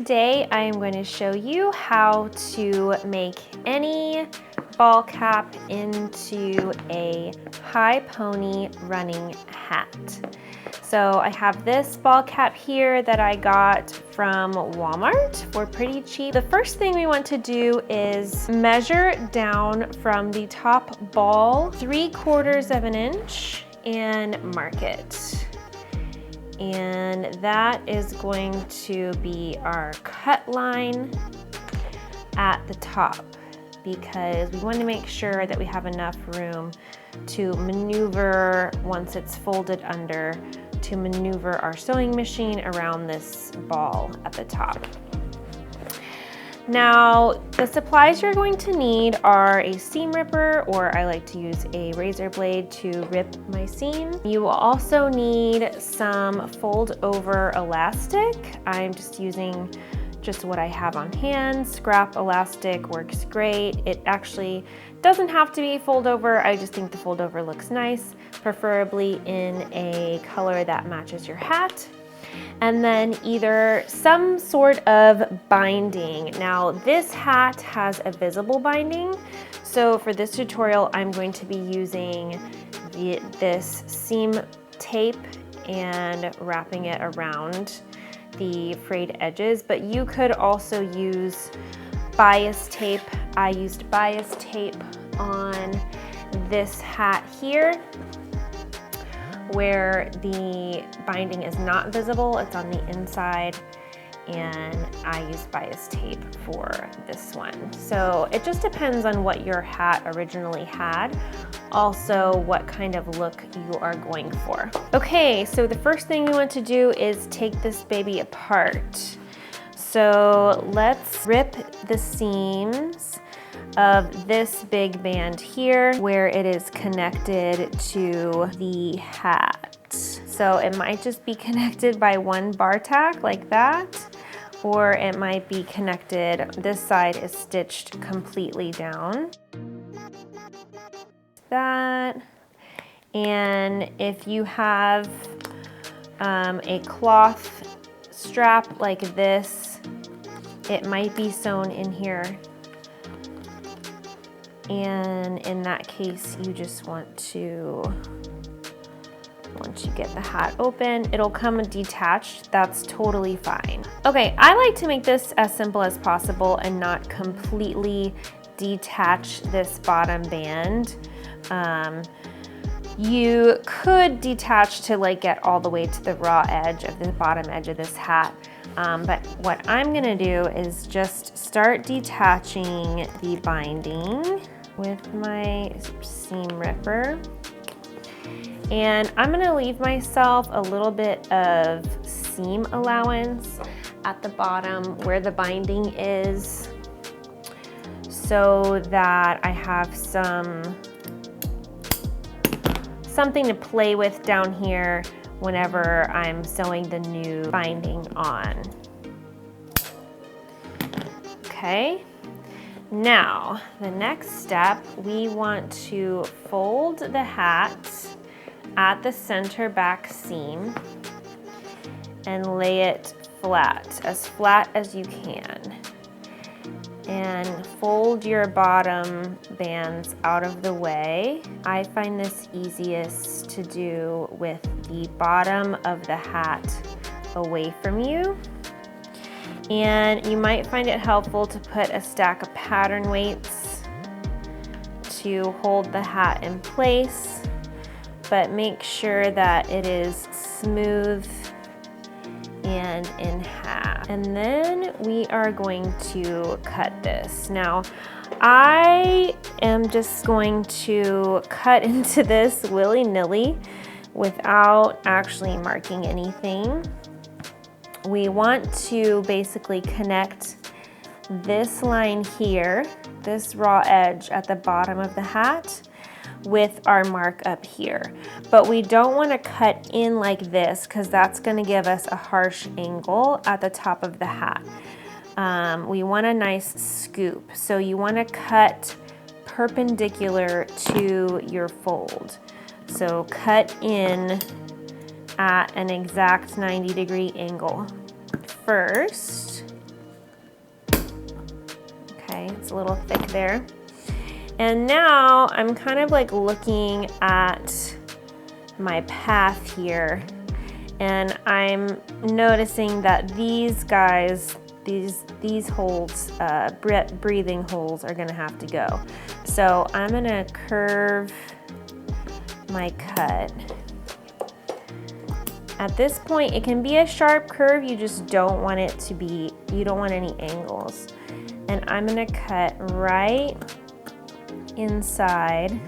today I am going to show you how to make any ball cap into a high pony running hat. So I have this ball cap here that I got from Walmart for pretty cheap. The first thing we want to do is measure down from the top ball 3/4 of an inch and mark it. And that is going to be our cut line at the top, because we want to make sure that we have enough room to maneuver once it's folded under, to maneuver our sewing machine around this ball at the top. Now, the supplies you're going to need are a seam ripper, or I like to use a razor blade to rip my seam. You will also need some fold over elastic. I'm just using what I have on hand. Scrap elastic works great. It actually doesn't have to be fold over. I just think the fold over looks nice, preferably in a color that matches your hat. And then either some sort of binding. Now this hat has a visible binding, so for this tutorial I'm going to be using this seam tape and wrapping it around the frayed edges, but you could also use bias tape. I used bias tape on this hat here, where the binding is not visible, it's on the inside, and I use bias tape for this one. So it just depends on what your hat originally had, also what kind of look you are going for. Okay, so the first thing we want to do is take this baby apart. So let's rip the seams of this big band here where it is connected to the hat. So it might just be connected by one bar tack like that, or it might be connected, this side is stitched completely down. That. And if you have a cloth strap like this, it might be sewn in here. And in that case, you just want to, once you get the hat open, it'll come detached. That's totally fine. Okay, I like to make this as simple as possible and not completely detach this bottom band. You could detach to like get all the way to the raw edge of the bottom edge of this hat. But what I'm gonna do is just start detaching the binding with my seam ripper. And I'm gonna leave myself a little bit of seam allowance at the bottom where the binding is, so that I have something to play with down here whenever I'm sewing the new binding on. Okay, now the next step, we want to fold the hat at the center back seam and lay it flat as you can. And fold your bottom bands out of the way. I find this easiest to do with the bottom of the hat away from you. And you might find it helpful to put a stack of pattern weights to hold the hat in place, but make sure that it is smooth and in half. And then we are going to cut this. Now, I am just going to cut into this willy-nilly without actually marking anything. We want to basically connect this line here, this raw edge at the bottom of the hat, with our mark up here. But we don't want to cut in like this, because that's going to give us a harsh angle at the top of the hat. We want a nice scoop. So you want to cut perpendicular to your fold. So cut in at an exact 90-degree angle first. Okay, it's a little thick there. And now I'm kind of like looking at my path here, and I'm noticing that these guys, these holes, breathing holes, are gonna have to go. So I'm gonna curve my cut. At this point, it can be a sharp curve, you just don't want it to be, you don't want any angles. And I'm gonna cut right inside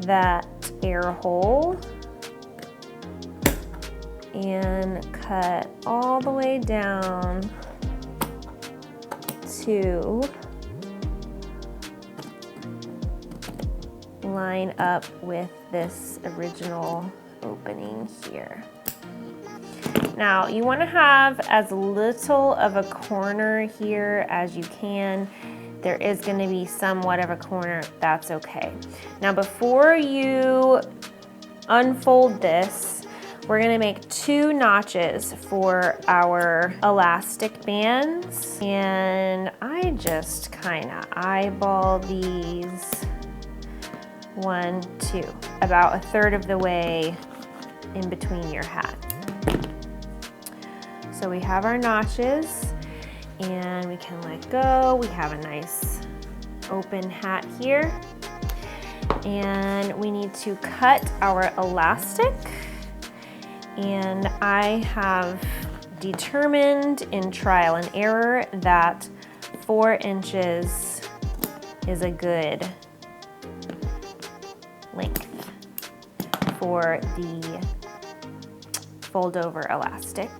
that air hole and cut all the way down to line up with this original opening here. Now you want to have as little of a corner here as you can. There is going to be somewhat of a corner, that's okay. Now before you unfold this, we're going to make 2 notches for our elastic bands, and I just kind of eyeball these 1, 2, about 1/3 of the way in between your hat. So we have our notches and we can let go. We have a nice open hat here, and we need to cut our elastic. And I have determined in trial and error that 4 inches is a good length for the fold over elastic.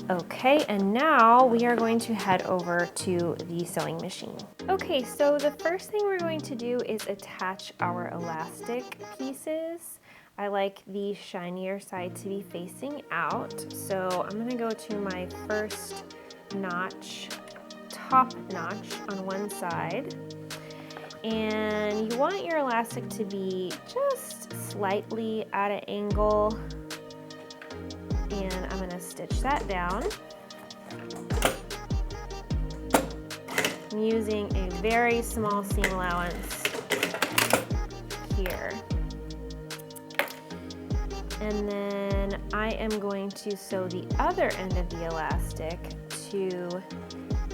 Okay, and now we are going to head over to the sewing machine. Okay, so the first thing we're going to do is attach our elastic pieces. I like the shinier side to be facing out, so I'm gonna go to my first notch, top notch on one side. And you want your elastic to be just slightly at an angle. And I'm gonna stitch that down. I'm using a very small seam allowance here. And then I am going to sew the other end of the elastic to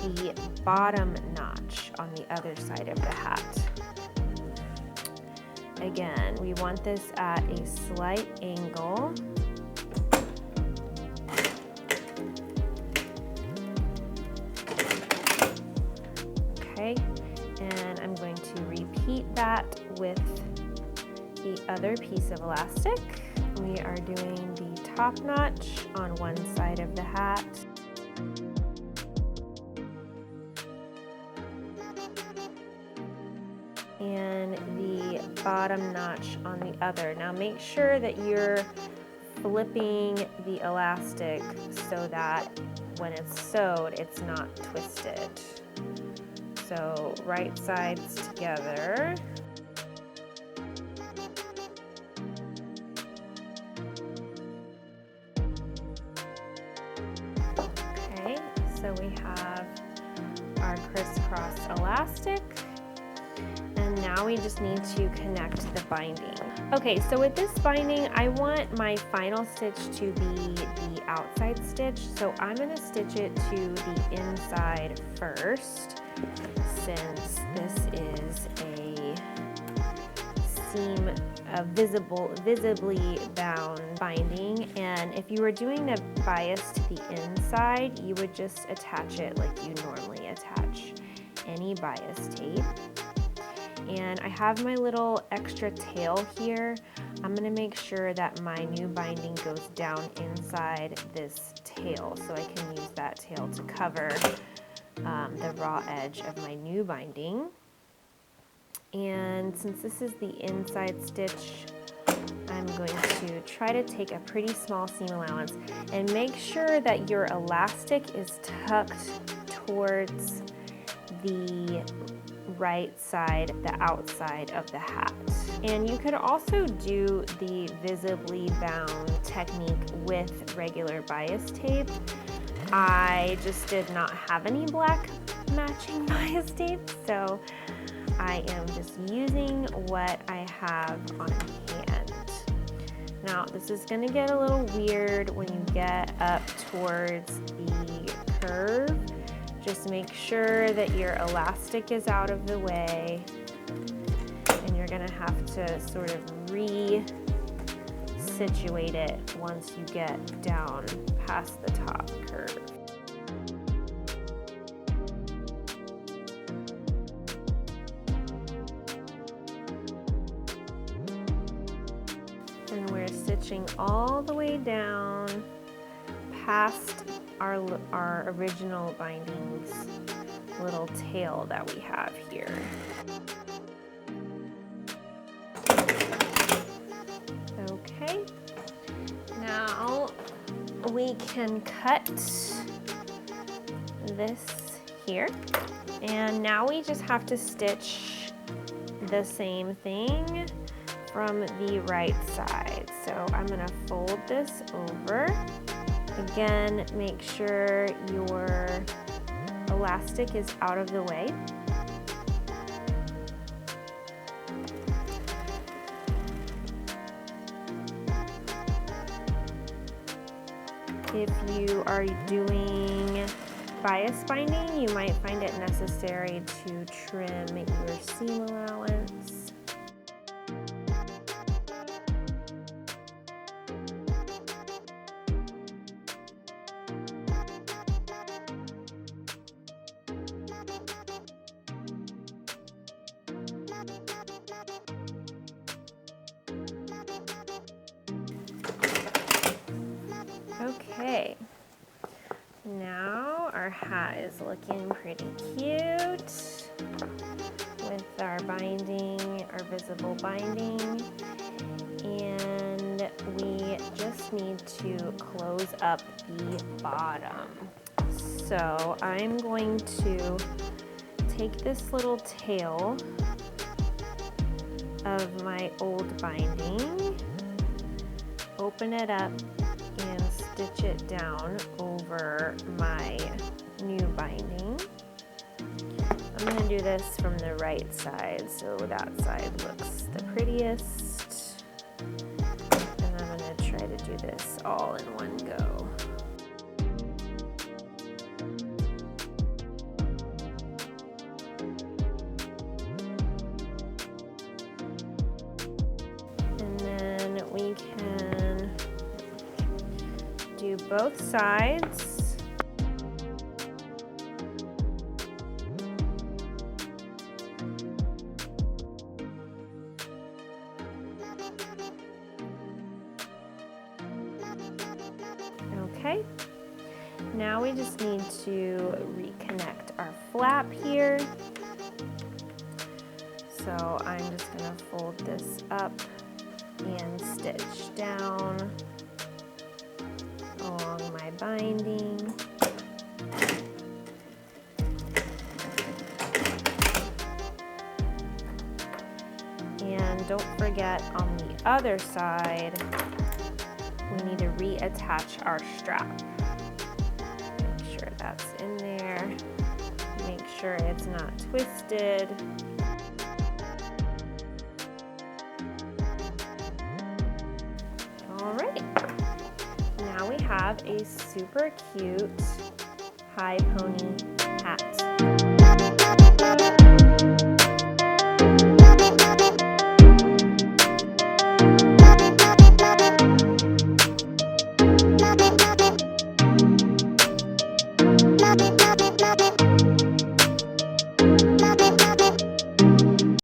the bottom notch on the other side of the hat. Again, we want this at a slight angle. Okay, and I'm going to repeat that with the other piece of elastic. We are doing the top notch on one side of the hat. And the bottom notch on the other. Now make sure that you're flipping the elastic so that when it's sewed, it's not twisted. So right sides together. Okay, so we have our crisscross elastic. And now we just need to connect the binding. Okay, so with this binding, I want my final stitch to be the outside stitch. So I'm gonna stitch it to the inside first, since this is a seam, a visibly bound binding. And if you were doing the bias to the inside, you would just attach it like you normally attach any bias tape. And I have my little extra tail here. I'm gonna make sure that my new binding goes down inside this tail, so I can use that tail to cover the raw edge of my new binding. And since this is the inside stitch, I'm going to try to take a pretty small seam allowance and make sure that your elastic is tucked towards the right side, the outside of the hat. And you could also do the visibly bound technique with regular bias tape. I just did not have any black matching bias tape, so I am just using what I have on hand. Now, this is going to get a little weird when you get up towards the curve. Just make sure that your elastic is out of the way, and you're going to have to sort of re-situate it once you get down past the top curve. And we're stitching all the way down past our original binding's little tail that we have here. Okay, now we can cut this here, and now we just have to stitch the same thing from the right side. So I'm going to fold this over. Again, make sure your elastic is out of the way. If you are doing bias binding, you might find it necessary to trim your seam allowance. Okay, now our hat is looking pretty cute with our binding, our visible binding, and we just need to close up the bottom. So I'm going to take this little tail of my old binding, open it up, and stitch it down over my new binding. I'm going to do this from the right side so that side looks the prettiest. And I'm going to try to do this all in one go. And then we can do both sides. Okay, now we just need to reconnect our flap here. So I'm just going to fold this up and stitch down along my binding. And don't forget, on the other side, we need to reattach our strap. Make sure that's in there. Make sure it's not twisted. All right. Now we have a super cute high pony hat.